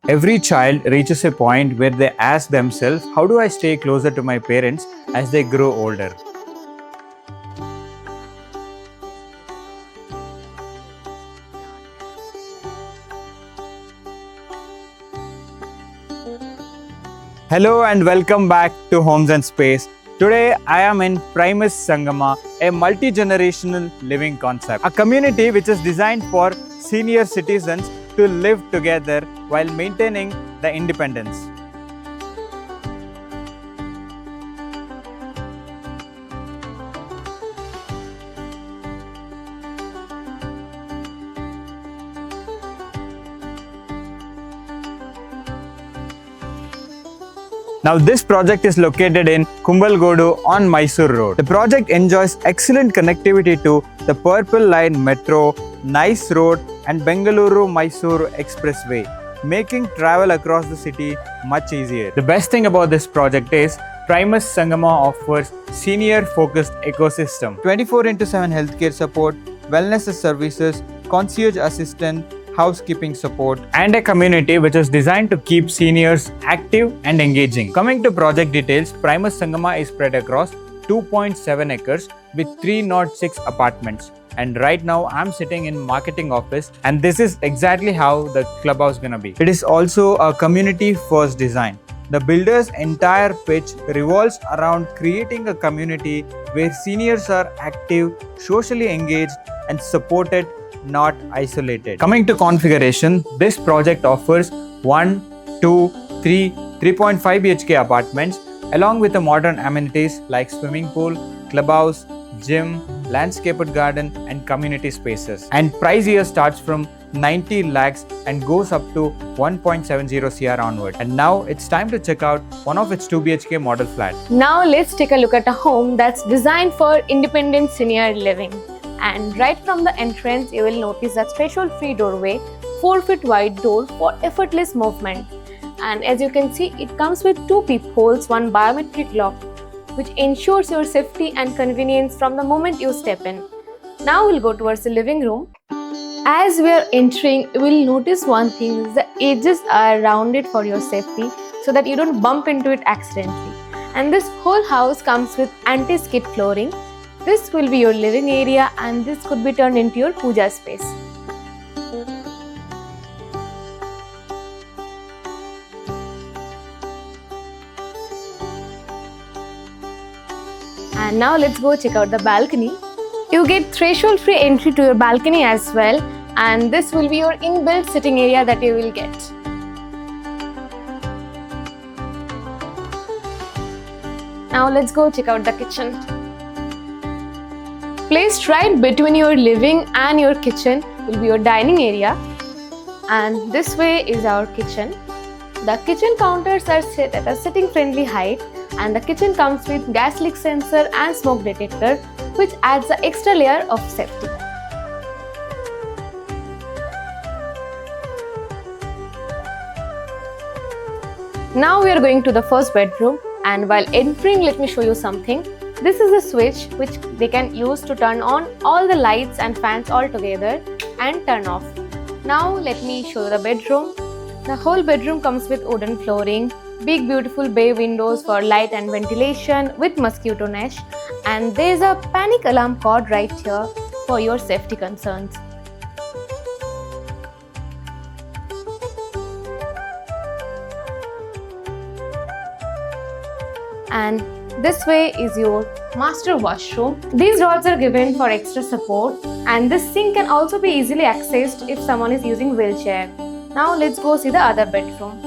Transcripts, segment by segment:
Every child reaches a point where they ask themselves, how do I stay closer to my parents as they grow older? Hello and welcome back to Homes and Space. Today I am in Primus Sangama, a multi-generational living concept. A community which is designed for senior citizens to live together while maintaining the independence. Now this project is located in Kumbalgodu on Mysore Road. The project enjoys excellent connectivity to the Purple Line Metro, Nice Road and Bengaluru-Mysore Expressway, making travel across the city much easier. The best thing about this project is Primus Sangama offers senior-focused ecosystem, 24/7 healthcare support, wellness services, concierge assistant, housekeeping support, and a community which is designed to keep seniors active and engaging. Coming to project details, Primus Sangama is spread across 2.7 acres with 306 apartments. And right now I'm sitting in marketing office, and this is exactly how the clubhouse gonna be. It is also a community first design. The builder's entire pitch revolves around creating a community where seniors are active, socially engaged, and supported, not isolated. Coming to configuration, this project offers 1, 2, 3, 3.5 BHK apartments along with the modern amenities like swimming pool, clubhouse, gym, landscaped garden and community spaces. And price here starts from 90 lakhs and goes up to 1.70 CR onward. And now it's time to check out one of its 2 BHK model flat. Now let's take a look at a home that's designed for independent senior living. And right from the entrance, you will notice a threshold-free doorway, 4-foot wide door for effortless movement. And as you can see, it comes with 2 peepholes, 1 biometric lock, which ensures your safety and convenience from the moment you step in. Now we'll go towards the living room. As we are entering, you will notice one thing: the edges are rounded for your safety so that you don't bump into it accidentally. And this whole house comes with anti-skid flooring. This will be your living area, and this could be turned into your puja space. And now let's go check out the balcony. You get threshold-free entry to your balcony as well, and this will be your inbuilt sitting area that you will get. Now let's go check out the kitchen. Placed right between your living and your kitchen will be your dining area, and this way is our kitchen. The kitchen counters are set at a sitting friendly height, and the kitchen comes with gas leak sensor and smoke detector, which adds an extra layer of safety. Now we are going to the first bedroom, and while entering, let me show you something. This is a switch which they can use to turn on all the lights and fans all together and turn off. Now let me show you the bedroom. The whole bedroom comes with wooden flooring, big beautiful bay windows for light and ventilation with mosquito net, and there is a panic alarm cord right here for your safety concerns. And this way is your master washroom. These rods are given for extra support, and this sink can also be easily accessed if someone is using wheelchair. Now let's go see the other bedroom.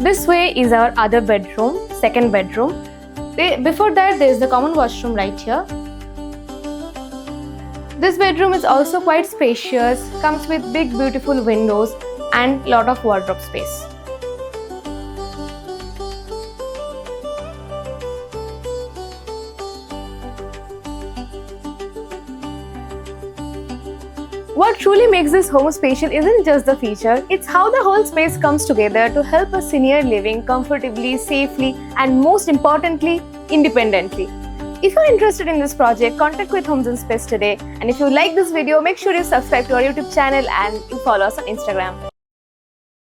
This way is our other bedroom, second bedroom. Before that, there is the common washroom right here. This bedroom is also quite spacious, comes with big beautiful windows and lot of wardrobe space. What truly makes this home special isn't just the feature, it's how the whole space comes together to help a senior living comfortably, safely, and most importantly, independently. If you're interested in this project, contact with Homes and Space today. And if you like this video, make sure you subscribe to our YouTube channel and you follow us on Instagram.